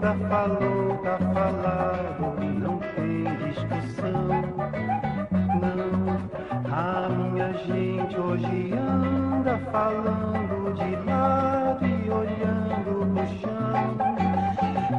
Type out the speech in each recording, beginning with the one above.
tá falou, tá falado, não tem discussão. Não, a minha gente hoje anda falando de lado e olhando pro chão.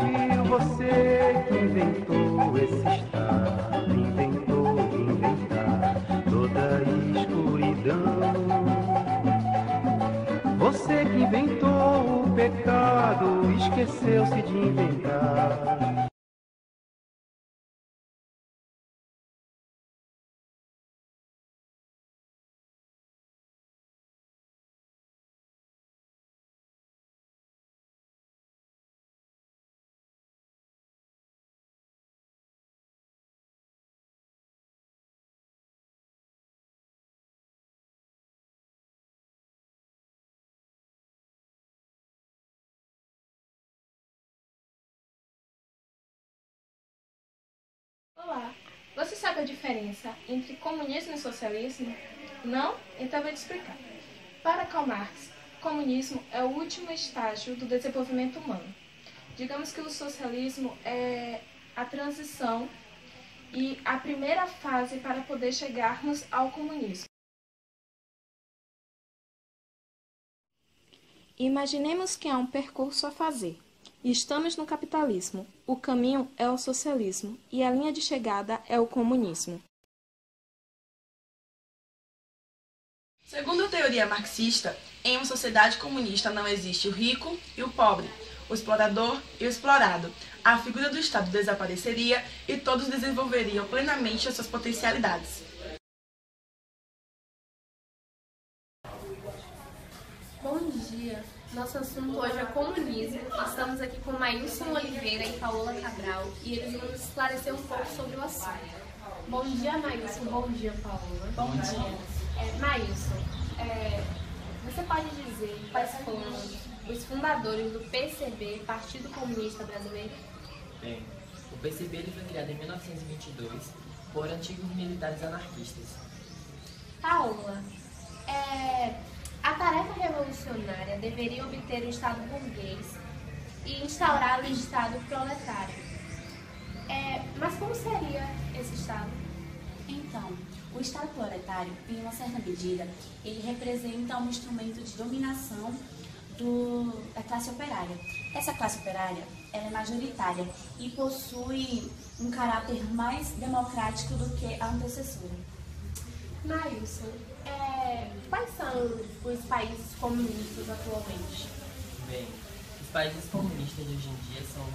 Viu você que inventou esse estado, inventou de inventar toda a escuridão. Você que inventou o pecado, esqueceu-se de inventar. Olá, você sabe a diferença entre comunismo e socialismo? Não? Então vou te explicar. Para Karl Marx, o comunismo é o último estágio do desenvolvimento humano. Digamos que o socialismo é a transição e a primeira fase para poder chegarmos ao comunismo. Imaginemos que há um percurso a fazer. Estamos no capitalismo, o caminho é o socialismo e a linha de chegada é o comunismo. Segundo a teoria marxista, em uma sociedade comunista não existe o rico e o pobre, o explorador e o explorado. A figura do Estado desapareceria e todos desenvolveriam plenamente as suas potencialidades. Bom dia! Nosso assunto hoje é comunismo. Estamos aqui com Maílson Oliveira e Paola Cabral e eles vão nos esclarecer um pouco sobre o assunto. Bom dia, Maílson. Bom dia, Paola. Bom dia. Maílson, você pode dizer quais foram os fundadores do PCB, Partido Comunista Brasileiro? Bem, o PCB ele foi criado em 1922 por antigos militares anarquistas. Paola, a tarefa revolucionária deveria obter o Estado burguês e instaurar o Estado proletário. Mas como seria esse Estado? Então, o Estado proletário, em uma certa medida, ele representa um instrumento de dominação da classe operária. Essa classe operária ela é majoritária e possui um caráter mais democrático do que a antecessora. Maílson, quais são os países comunistas atualmente? Bem, os países comunistas de hoje em dia são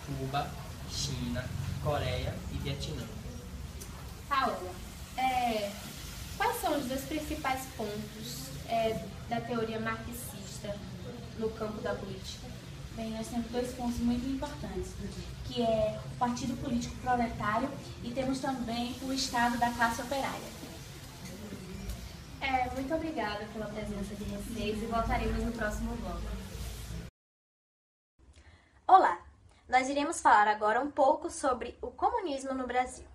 Cuba, China, Coreia e Vietnã. Paola, quais são os dois principais pontos da teoria marxista no campo da política? Bem, nós temos dois pontos muito importantes, que é o Partido Político Proletário e temos também o Estado da classe operária. Muito obrigada pela presença de vocês e voltaremos no próximo bloco. Olá, nós iremos falar agora um pouco sobre o comunismo no Brasil.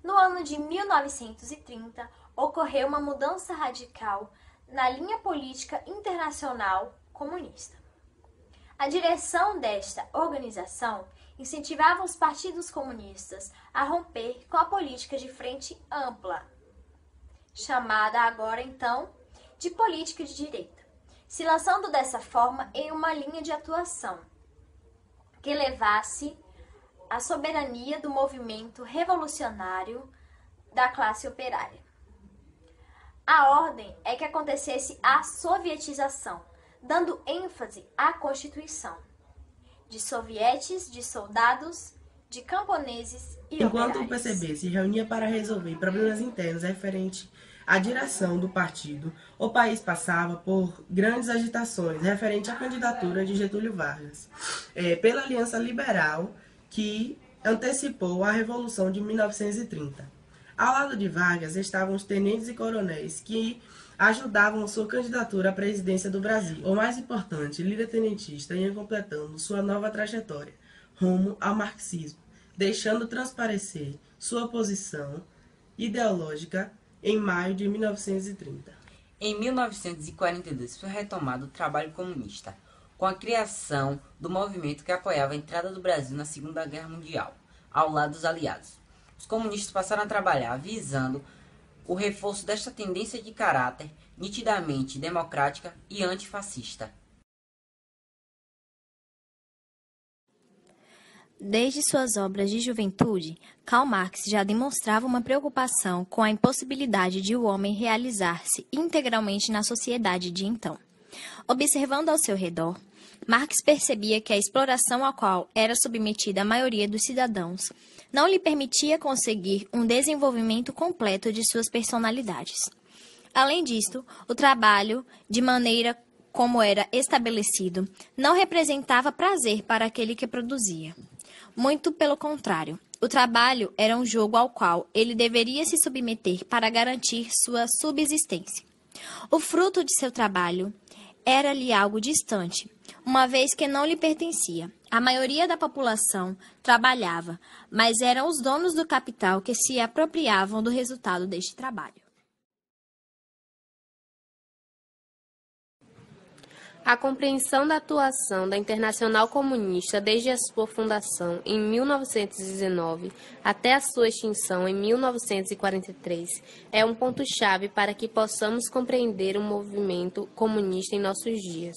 No ano de 1930, ocorreu uma mudança radical na linha política internacional comunista. A direção desta organização incentivava os partidos comunistas a romper com a política de frente ampla, chamada agora então de política de direita, se lançando dessa forma em uma linha de atuação que levasse a soberania do movimento revolucionário da classe operária. A ordem é que acontecesse a sovietização, dando ênfase à Constituição, de sovietes, de soldados, de camponeses e Enquanto operários. o PCB se reunia para resolver problemas internos referentes à direção do partido, o país passava por grandes agitações referente à candidatura de Getúlio Vargas, pela Aliança Liberal, que antecipou a Revolução de 1930. Ao lado de Vargas estavam os tenentes e coronéis que ajudavam sua candidatura à presidência do Brasil. O mais importante, líder-tenentista ia completando sua nova trajetória rumo ao marxismo, deixando transparecer sua posição ideológica em maio de 1930. Em 1942 foi retomado o trabalho comunista. com a criação do movimento que apoiava a entrada do Brasil na Segunda Guerra Mundial, ao lado dos aliados. Os comunistas passaram a trabalhar visando o reforço desta tendência de caráter nitidamente democrática e antifascista. Desde suas obras de juventude, Karl Marx já demonstrava uma preocupação com a impossibilidade de o homem realizar-se integralmente na sociedade de então. Observando ao seu redor, Marx percebia que a exploração a qual era submetida a maioria dos cidadãos não lhe permitia conseguir um desenvolvimento completo de suas personalidades. Além disto, o trabalho, de maneira como era estabelecido, não representava prazer para aquele que produzia. Muito pelo contrário, o trabalho era um jogo ao qual ele deveria se submeter para garantir sua subsistência. O fruto de seu trabalho era-lhe algo distante, uma vez que não lhe pertencia. A maioria da população trabalhava, mas eram os donos do capital que se apropriavam do resultado deste trabalho. A compreensão da atuação da Internacional Comunista desde a sua fundação em 1919 até a sua extinção em 1943 é um ponto-chave para que possamos compreender o movimento comunista em nossos dias.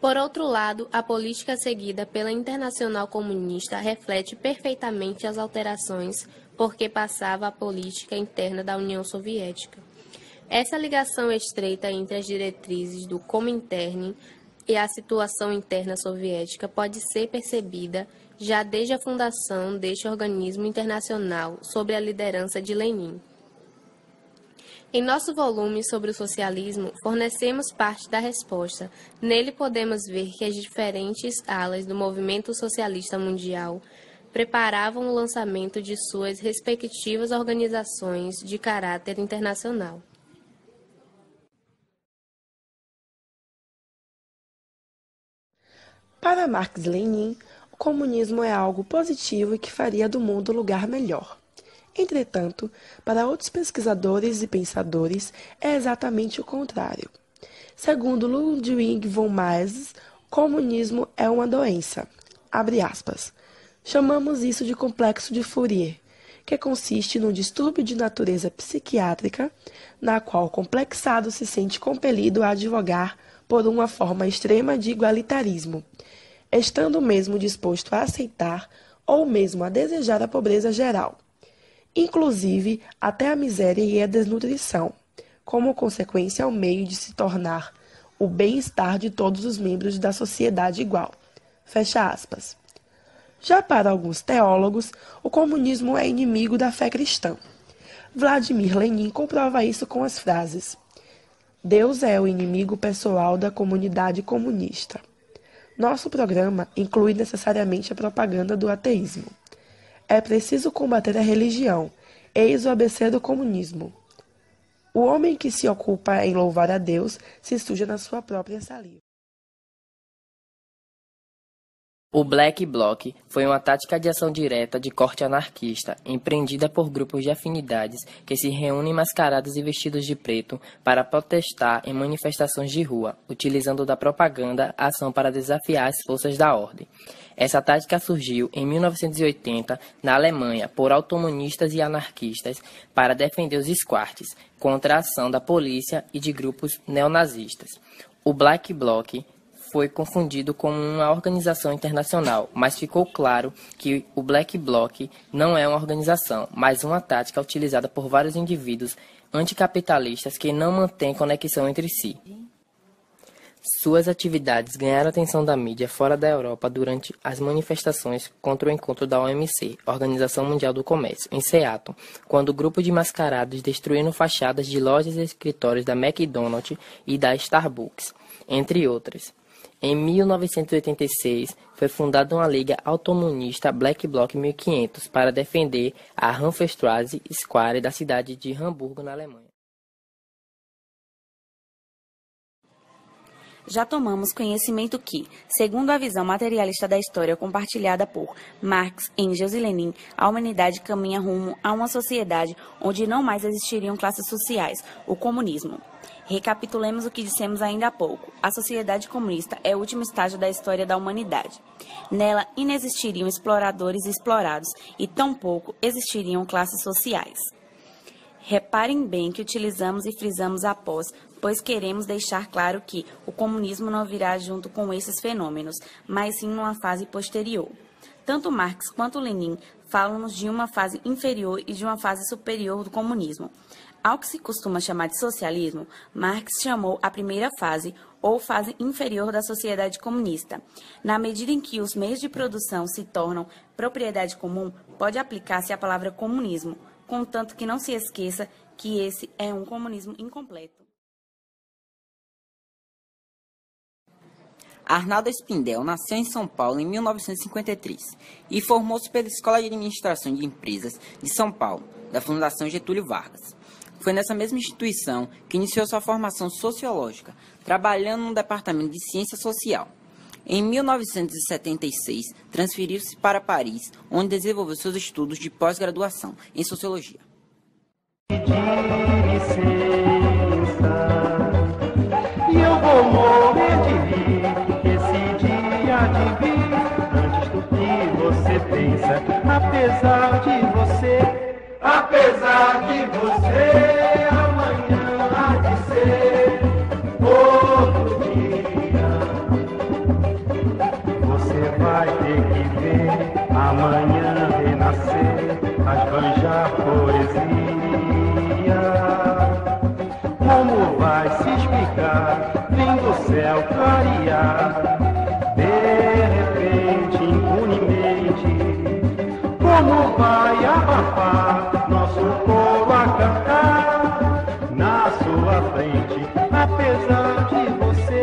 Por outro lado, a política seguida pela Internacional Comunista reflete perfeitamente as alterações por que passava a política interna da União Soviética. Essa ligação estreita entre as diretrizes do Comintern e a situação interna soviética pode ser percebida já desde a fundação deste organismo internacional sob a liderança de Lenin. Em nosso volume sobre o socialismo, fornecemos parte da resposta. Nele podemos ver que as diferentes alas do movimento socialista mundial preparavam o lançamento de suas respectivas organizações de caráter internacional. Para Marx e Lenin, o comunismo é algo positivo e que faria do mundo um lugar melhor. Entretanto, para outros pesquisadores e pensadores, é exatamente o contrário. Segundo Ludwig von Mises, o comunismo é uma doença. Abre aspas. Chamamos isso de complexo de Fourier, que consiste num distúrbio de natureza psiquiátrica, na qual o complexado se sente compelido a advogar por uma forma extrema de igualitarismo, estando mesmo disposto a aceitar ou mesmo a desejar a pobreza geral, inclusive até a miséria e a desnutrição, como consequência ao meio de se tornar o bem-estar de todos os membros da sociedade igual. Fecha aspas. Já para alguns teólogos, o comunismo é inimigo da fé cristã. Vladimir Lenin comprova isso com as frases: Deus é o inimigo pessoal da comunidade comunista. Nosso programa inclui necessariamente a propaganda do ateísmo. É preciso combater a religião, eis o ABC do comunismo. O homem que se ocupa em louvar a Deus se suja na sua própria saliva. O Black Bloc foi uma tática de ação direta de corte anarquista, empreendida por grupos de afinidades que se reúnem mascarados e vestidos de preto para protestar em manifestações de rua, utilizando da propaganda a ação para desafiar as forças da ordem. Essa tática surgiu em 1980 na Alemanha por autonomistas e anarquistas para defender os esquartes contra a ação da polícia e de grupos neonazistas. O Black Bloc foi confundido com uma organização internacional, mas ficou claro que o Black Bloc não é uma organização, mas uma tática utilizada por vários indivíduos anticapitalistas que não mantêm conexão entre si. Suas atividades ganharam atenção da mídia fora da Europa durante as manifestações contra o encontro da OMC, Organização Mundial do Comércio, em Seattle, quando o grupo de mascarados destruíram fachadas de lojas e escritórios da McDonald's e da Starbucks, entre outras. Em 1986, foi fundada uma liga autonomista Black Bloc 1500 para defender a Hofstrasse Square da cidade de Hamburgo, na Alemanha. Já tomamos conhecimento que, segundo a visão materialista da história compartilhada por Marx, Engels e Lenin, a humanidade caminha rumo a uma sociedade onde não mais existiriam classes sociais, o comunismo. Recapitulemos o que dissemos ainda há pouco. A sociedade comunista é o último estágio da história da humanidade. Nela inexistiriam exploradores e explorados, e tampouco existiriam classes sociais. Reparem bem que utilizamos e frisamos após, pois queremos deixar claro que o comunismo não virá junto com esses fenômenos, mas sim numa fase posterior. Tanto Marx quanto Lenin falam-nos de uma fase inferior e de uma fase superior do comunismo. Ao que se costuma chamar de socialismo, Marx chamou a primeira fase, ou fase inferior da sociedade comunista. Na medida em que os meios de produção se tornam propriedade comum, pode aplicar-se a palavra comunismo, contanto que não se esqueça que esse é um comunismo incompleto. Arnaldo Spindel nasceu em São Paulo em 1953 e formou-se pela Escola de Administração de Empresas de São Paulo, da Fundação Getúlio Vargas. Foi nessa mesma instituição que iniciou sua formação sociológica, trabalhando no Departamento de Ciência Social. Em 1976, transferiu-se para Paris, onde desenvolveu seus estudos de pós-graduação em Sociologia. E eu vou morrer de rir, esse dia de vir, antes do que você pensa, apesar de você, amanhã há de ser outro dia. Você vai ter que ver amanhã renascer, arranjar poesia. Como vai se explicar, vendo o céu clarear, de repente, impunemente? Como vai abafar nosso coro a cantar na sua frente, apesar de você,